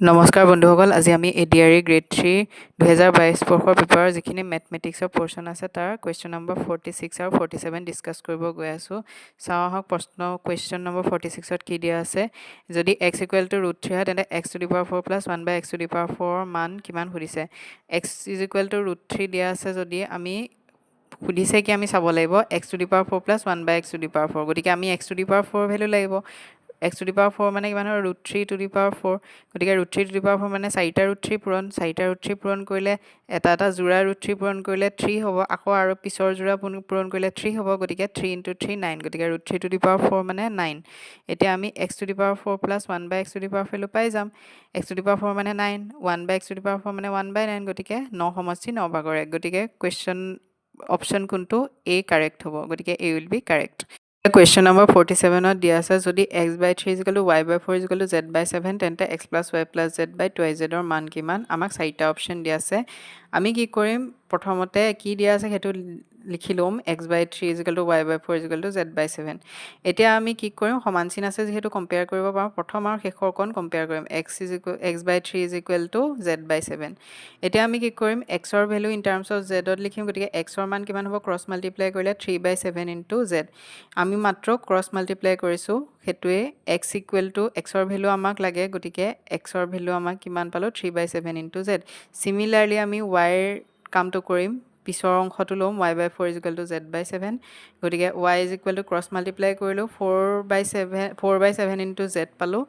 নমস্কাৰ বন্ধুসকল, আজি আমি ADRE গ্ৰেড 3 2022 বৰ্ষৰ পেপাৰৰ যিখিনি মেথমেটিক্সৰ পোৰ্চন আছে তাৰ কুৱেশ্যন নম্বৰ 46 আৰু 47 ডিছকাছ কৰিব গৈ আছোঁ। চাওঁ আহক কুৱেশ্যন নম্বৰ 46ত কি দিয়া আছে। যদি x = √3 হয় তেন্তে x⁴ প্লাছ 1/x⁴ মান কিমান সুধিছে। x = √3 দিয়া আছে যদি আমি সুধিছে কি আমি চাব লাগিব x⁴ প্লাছ 1/x⁴, গতিকে আমি x⁴ ভেলু লাগিব। x⁴ মানে কিমান হয় √3⁴, গতিকে √3⁴ মানে 4টা √3 পূৰণ কৰিলে এটা যোৰা √3 পূৰণ কৰিলে 3 হ'ব, আকৌ আৰু পিছৰ যোৰা পূৰণ কৰিলে 3 হ'ব, গতিকে 3 × 3 9, গতিকে √3⁴ মানে 9। এতিয়া আমি x⁴ প্লাছ 1/x⁴ ভেলু পাই যাম। x⁴ মানে 9, 1/x⁴ মানে 1/9, গতিকে 9 সমষ্টি 9 ভাগৰ 1, গতিকে কুৱেশ্যন অপশ্যন কোনটো A কাৰেক্ট হ'ব, গতিকে A will be correct. Question number 47ত দিয়া আছে যদি x/3 = y/4 = z/7 তেন্তে x + y + z/2z ৰ মান কিমান। আমাক 4টা অপশ্যন দিয়া আছে। আমি কি কৰিম, প্ৰথমতে কি দিয়া আছে সেইটো লিখি ল'ম, x/3 = y/4 = z/7। এতিয়া আমি কি কৰিম, সমান চিন আছে যিহেতু কম্পেয়াৰ কৰিব পাৰোঁ, প্ৰথম আৰু শেষৰকণ কম্পেয়াৰ কৰিম, x/3 = z/7। এতিয়া আমি কি কৰিম, xৰ ভেলু ইন টাৰ্মছ অফ zত লিখিম, গতিকে xৰ মান কিমান হ'ব, ক্ৰছ মাল্টিপ্লাই কৰিলে 3/7 × z। আমি মাত্ৰ ক্ৰছ মাল্টিপ্লাই কৰিছোঁ, সেইটোৱে xৰ ভেলু আমাক লাগে, গতিকে xৰ ভেলু আমাক কিমান পালোঁ 3/7 × z। চিমিলাৰলি আমি yৰ কামটো কৰিম, পিছৰ অংশটো ল'ম, y/4 = z/7, গতিকে y ক্ৰছ মাল্টিপ্লাই কৰিলোঁ 4/7 × z পালোঁ,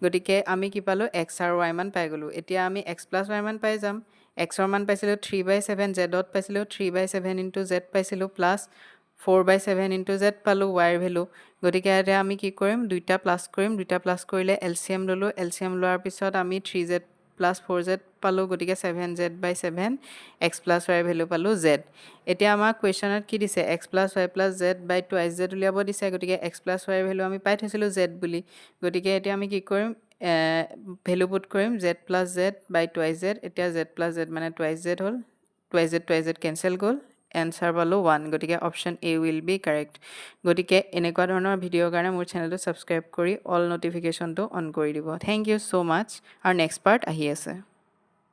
গতিকে আমি কি পালোঁ x আৰু y মান পাই গ'লোঁ। এতিয়া আমি x + y মান পাই যাম। xৰ মান পাইছিলোঁ 3/7, zত পাইছিলোঁ 3/7 × z পাইছিলোঁ, প্লাছ 4/7 × z পালোঁ yৰ ভেলু, গতিকে এতিয়া আমি কি কৰিম, দুইটা প্লাছ কৰিলে LCM ল'লোঁ, LCM লোৱাৰ পিছত আমি 3z + 4z পালোঁ, গতিকে 7z/7, x + y ভেলু পালোঁ z। এতিয়া আমাক কুৱেশ্যনত কি দিছে, x + y + z/2z উলিয়াব দিছে, গতিকে x + y ভেলু আমি পাই থৈছিলোঁ z বুলি, গতিকে এতিয়া আমি কি কৰিম, ভেলু পুট কৰিম z + z/2z। এতিয়া z + z মানে 2z হ'ল, 2z কেঞ্চেল গ'ল, এনচাৰ পালোঁ 1, গতিকে option A will be correct. গতিকে এনেকুৱা ধৰণৰ ভিডিঅ'ৰ কাৰণে মোৰ চেনেলটো ছাবস্ক্ৰাইব কৰি অল ন'টিফিকেশ্যনটো অন কৰি দিব। থেংক ইউ ছ' মাছ। আৰু নেক্সট পাৰ্ট আহি আছে।